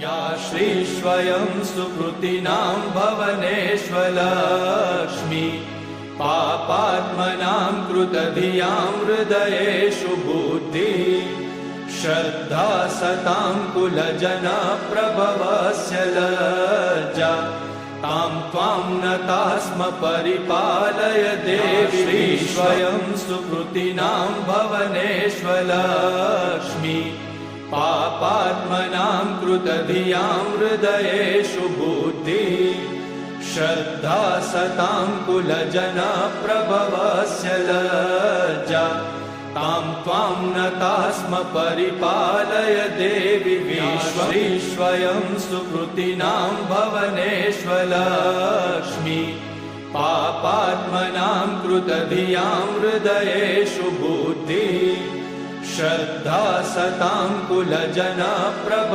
या श्रीस्वयं सुकृतिनां भवनेष्वलक्ष्मी पापात्मनां कृतधियां हृदयेषु बुद्धिः श्रद्धा सतां कुलजनप्रभवस्य लज्जा तां त्वां नता स्म परिपालय देवी श्रीस्वयं सुकृतिनां भवनेष्वलक्ष्मी पापात्मनां कृतधियां हृदयेषु बुद्धिः श्रद्धा सतां कुलजनप्रभवस्य लज्जा तां त्वां नता स्म परिपालय देवी श्रीस्वयं सुकृतिनां भवनेष्वलक्ष्मी पापात्मनां कृतधियां हृदयेषु बुद्धिः श्रद्धा सतां कुलजनप्रभवस्य